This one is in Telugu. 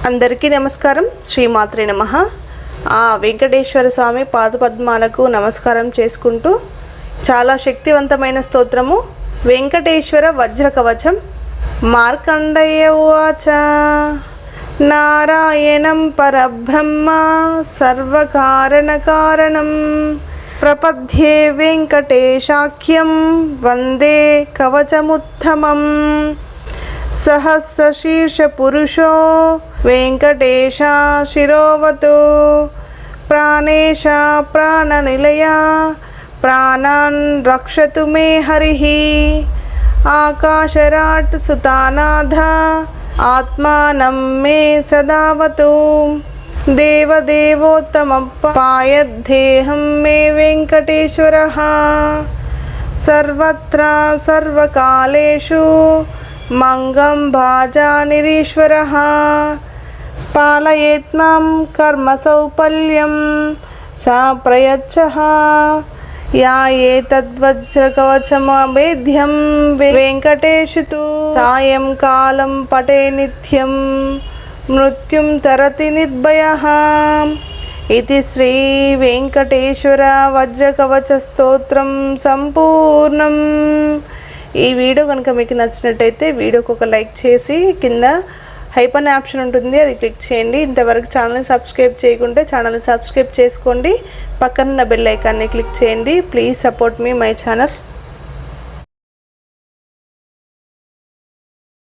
అందరికీ నమస్కారం. శ్రీమాత్రే నమః. వెంకటేశ్వర స్వామి పాదపద్మాలకు నమస్కారం చేసుకుంటూ చాలా శక్తివంతమైన స్తోత్రము వెంకటేశ్వర వజ్ర కవచం. మార్కండేయ ఉవాచ నారాయణం పరబ్రహ్మ సర్వకారణ కారణం ప్రపద్యే వెంకటేశాఖ్యం వందే కవచముత్తమం. సహస్రశీర్ష పురుషో వెంకటేశ శిరోవతు ప్రాణేశ ప్రాణనిలయ ప్రాణాన్ రక్షతు మే హరిః. ఆకాశరాట్ సుతానాథ ఆత్మానం మే సదావతు. దేవదేవోత్తమపాయద్ధేహం మే వెంకటేశ్వరః. సర్వత్ర సర్వకాలేషు మంగం భాజానిరీశ్వరః. పాలయేత్మాం కర్మసౌపల్యం సా ప్రయచ్చః. యా ఏతద్వజ్రకవచమవేద్యం వెంకటేషు తు సాయంకాలం పటే నిత్యం మృత్యుం తరతి నిర్భయః. ఇది శ్రీ వెంకటేశ్వర వజ్రకవచ స్తోత్రం సంపూర్ణం. ఈ వీడియో కనుక మీకు నచ్చినట్టయితే వీడియోకి ఒక లైక్ చేసి కింద హైప్ అనే ఆప్షన్ ఉంటుంది, అది క్లిక్ చేయండి. ఇంతవరకు ఛానల్ని సబ్స్క్రైబ్ చేయకుంటే ఛానల్ని సబ్స్క్రైబ్ చేసుకోండి. పక్కనున్న బెల్ ఐకాన్ని క్లిక్ చేయండి. Please support me my channel.